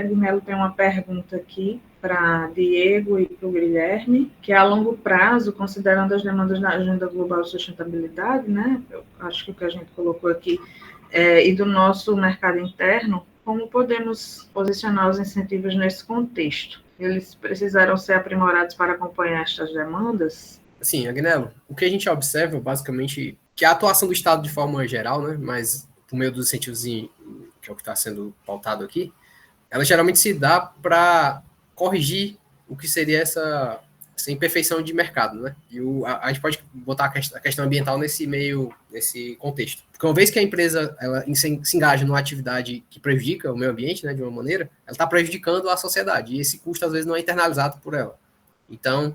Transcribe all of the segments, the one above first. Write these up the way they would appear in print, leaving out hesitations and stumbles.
Melo tem uma pergunta aqui para Diego e para o Guilherme, que é a longo prazo, considerando as demandas da Agenda Global de Sustentabilidade, né? Eu acho que o que a gente colocou aqui, e do nosso mercado interno, como podemos posicionar os incentivos nesse contexto? Eles precisaram ser aprimorados para acompanhar estas demandas? Sim, Agnello, o que a gente observa, basicamente, que a atuação do Estado de forma geral, né, mas por meio dos incentivos, que é o que está sendo pautado aqui, ela geralmente se dá para corrigir o que seria essa imperfeição de mercado, né? E a gente pode botar a questão ambiental nesse contexto. Porque uma vez que a empresa ela se engaja numa atividade que prejudica o meio ambiente, né, de uma maneira, ela está prejudicando a sociedade. E esse custo, às vezes, não é internalizado por ela. Então,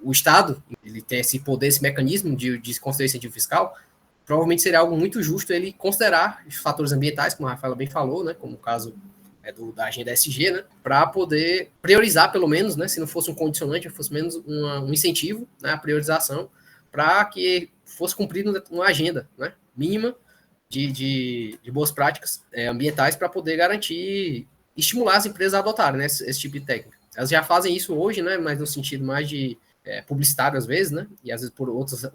o Estado, ele tem esse poder, esse mecanismo de conceder incentivo fiscal, provavelmente seria algo muito justo ele considerar os fatores ambientais, como a Rafaela bem falou, né, como o caso da agenda SG, né, para poder priorizar, pelo menos, né, se não fosse um condicionante, fosse menos um incentivo, né, a priorização, para que fosse cumprida uma agenda, né, mínima de boas práticas ambientais para poder garantir, estimular as empresas a adotarem, né, esse tipo de técnica. Elas já fazem isso hoje, né, mas no sentido mais de publicitário, às vezes, né, e às vezes por outras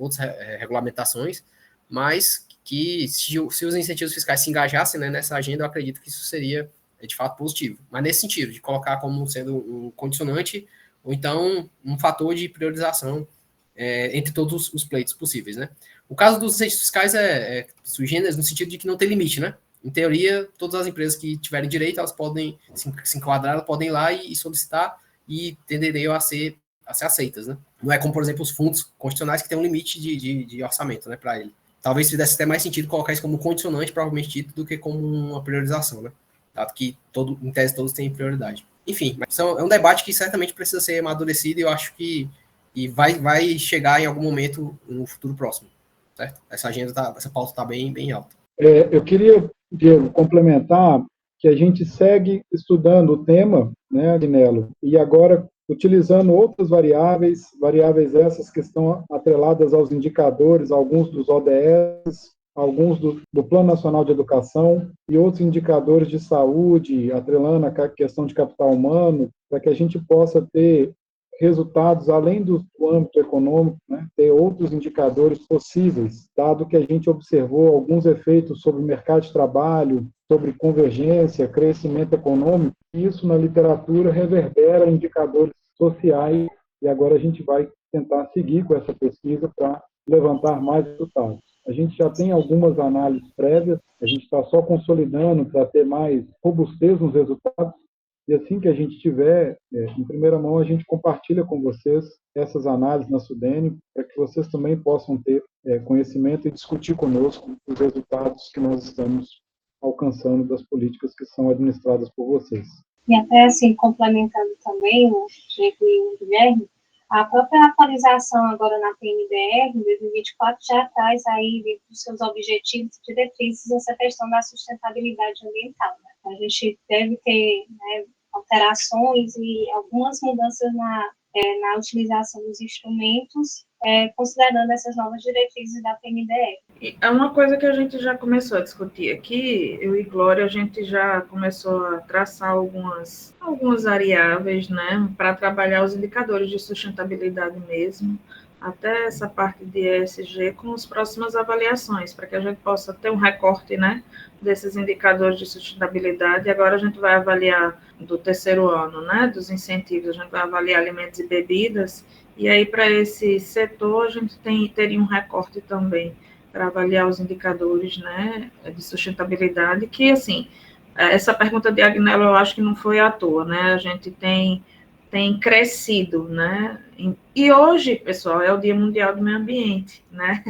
regulamentações, mas que se os incentivos fiscais se engajassem, né, nessa agenda, eu acredito que isso seria de fato positivo. Mas nesse sentido, de colocar como sendo um condicionante ou então um fator de priorização entre todos os pleitos possíveis, né? O caso dos incentivos fiscais é sui generis no sentido de que não tem limite, né? Em teoria, todas as empresas que tiverem direito, elas podem se enquadrar, elas podem ir lá e solicitar e tenderiam a ser aceitas, né? Não é como, por exemplo, os fundos constitucionais que têm um limite de orçamento, né, para ele. Talvez fizesse até mais sentido colocar isso como condicionante, provavelmente dito, do que como uma priorização, né? Dado que, em tese, todos têm prioridade. Enfim, mas é um debate que certamente precisa ser amadurecido e eu acho que vai chegar em algum momento no futuro próximo, certo? Essa pauta está bem alta. Eu queria, Diego, complementar que a gente segue estudando o tema, né, Agnello, e agora utilizando outras variáveis essas que estão atreladas aos indicadores, alguns dos ODS, alguns do Plano Nacional de Educação e outros indicadores de saúde, atrelando a questão de capital humano, para que a gente possa ter resultados além do âmbito econômico, né, ter outros indicadores possíveis, dado que a gente observou alguns efeitos sobre o mercado de trabalho, sobre convergência, crescimento econômico, e isso na literatura reverbera indicadores sociais, e agora a gente vai tentar seguir com essa pesquisa para levantar mais resultados. A gente já tem algumas análises prévias, a gente está só consolidando para ter mais robustez nos resultados, e assim que a gente tiver, em primeira mão, a gente compartilha com vocês essas análises na Sudene, para que vocês também possam ter conhecimento e discutir conosco os resultados que nós estamos alcançando das políticas que são administradas por vocês. E até assim, complementando também o Diego e o Guilherme, a própria atualização agora na PNDR, em 2024, já traz aí, dentro dos seus objetivos e diretrizes, essa questão da sustentabilidade ambiental. Né? A gente deve ter, né, alterações e algumas mudanças na utilização dos instrumentos, considerando essas novas diretrizes da PNDR. É uma coisa que a gente já começou a discutir aqui, eu e Glória, a gente já começou a traçar algumas variáveis, né, para trabalhar os indicadores de sustentabilidade mesmo, até essa parte de ESG com as próximas avaliações, para que a gente possa ter um recorte, né, desses indicadores de sustentabilidade. Agora a gente vai avaliar do terceiro ano, né, dos incentivos, a gente vai avaliar alimentos e bebidas, e aí para esse setor a gente teria um recorte também para avaliar os indicadores, né, de sustentabilidade, que, assim, essa pergunta de Agnello eu acho que não foi à toa, né, a gente tem crescido, né, e hoje, pessoal, é o Dia Mundial do Meio Ambiente, né,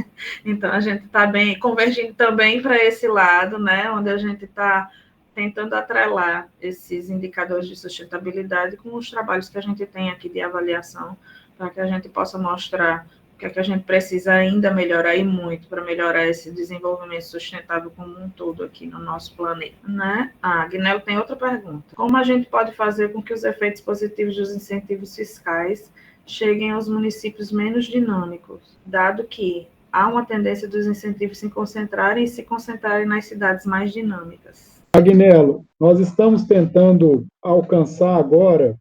então a gente está bem convergindo também para esse lado, né, onde a gente está tentando atrelar esses indicadores de sustentabilidade com os trabalhos que a gente tem aqui de avaliação, para que a gente possa mostrar o que é que a gente precisa ainda melhorar e muito para melhorar esse desenvolvimento sustentável como um todo aqui no nosso planeta, né? Agnello tem outra pergunta. Como a gente pode fazer com que os efeitos positivos dos incentivos fiscais cheguem aos municípios menos dinâmicos, dado que há uma tendência dos incentivos se concentrarem nas cidades mais dinâmicas? Agnello, nós estamos tentando alcançar agora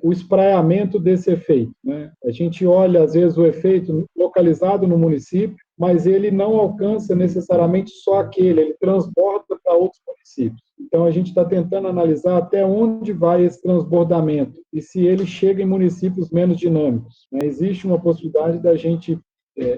o espraiamento desse efeito, né? A gente olha, às vezes, o efeito localizado no município, mas ele não alcança necessariamente só aquele, ele transborda para outros municípios. Então, a gente está tentando analisar até onde vai esse transbordamento e se ele chega em municípios menos dinâmicos, né? Existe uma possibilidade da gente,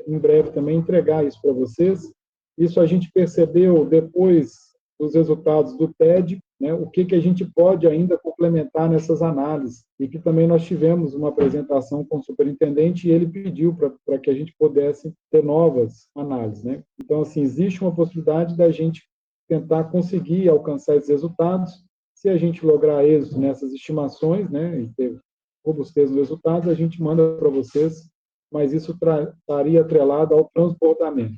em breve, também entregar isso para vocês. Isso a gente percebeu depois dos resultados do TED, né, o que a gente pode ainda complementar nessas análises, e que também nós tivemos uma apresentação com o superintendente e ele pediu para que a gente pudesse ter novas análises, né? Então, assim, existe uma possibilidade da gente tentar conseguir alcançar esses resultados. Se a gente lograr êxito nessas estimações, né, e ter robustez nos resultados, a gente manda para vocês, mas isso estaria atrelado ao transbordamento.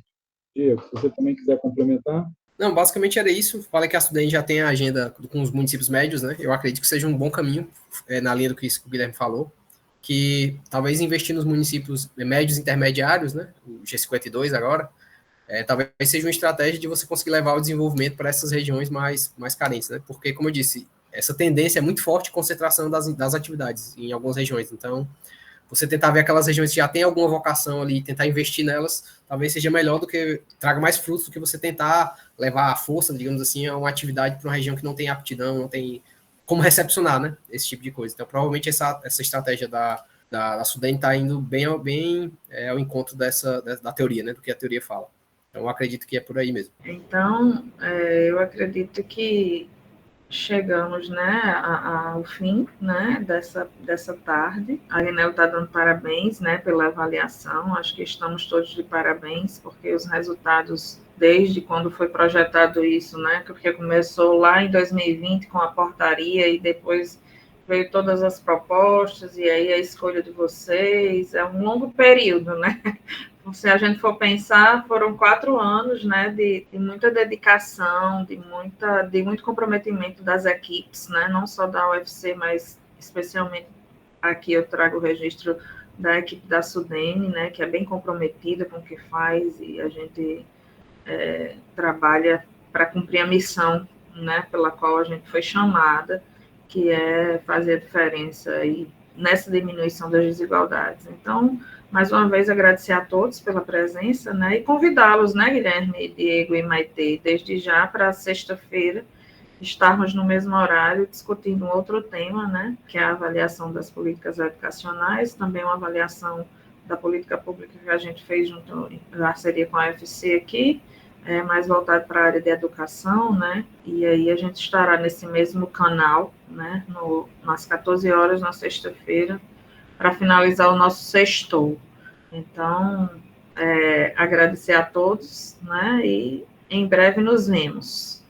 Diego, se você também quiser complementar. Não, basicamente era isso. Falei que a Sudene já tem a agenda com os municípios médios, né? Eu acredito que seja um bom caminho, na linha do que o Guilherme falou, que talvez investir nos municípios médios intermediários, né? O G52 agora, talvez seja uma estratégia de você conseguir levar o desenvolvimento para essas regiões mais carentes, né? Porque, como eu disse, essa tendência é muito forte de concentração das atividades em algumas regiões. Então, você tentar ver aquelas regiões que já tem alguma vocação ali, tentar investir nelas, talvez seja melhor do que, traga mais frutos do que você tentar levar a força, digamos assim, a uma atividade para uma região que não tem aptidão, não tem como recepcionar, né, esse tipo de coisa. Então, provavelmente essa estratégia da Sudene está indo bem ao encontro da teoria, né, do que a teoria fala. Então, eu acredito que é por aí mesmo. Então, eu acredito que chegamos, né, ao fim, né, dessa tarde. A Agnello está dando parabéns, né, pela avaliação. Acho que estamos todos de parabéns, porque os resultados, desde quando foi projetado isso, né, porque começou lá em 2020 com a portaria e depois veio todas as propostas e aí a escolha de vocês, é um longo período, né? Se a gente for pensar, foram 4 anos, né, de muita dedicação, de muito comprometimento das equipes, né, não só da UFC, mas especialmente aqui eu trago o registro da equipe da Sudene, né, que é bem comprometida com o que faz e a gente trabalha para cumprir a missão, né, pela qual a gente foi chamada, que é fazer a diferença aí nessa diminuição das desigualdades. Então, mais uma vez, agradecer a todos pela presença, né, e convidá-los, né, Guilherme, Diego e Maitê, desde já para sexta-feira, estarmos no mesmo horário discutindo um outro tema, né, que é a avaliação das políticas educacionais, também uma avaliação da política pública que a gente fez junto em parceria com a UFC aqui, mais voltado para a área de educação, né, e aí a gente estará nesse mesmo canal, né, nas 14 horas na sexta-feira, para finalizar o nosso sextou. Então, agradecer a todos, né, e em breve nos vemos.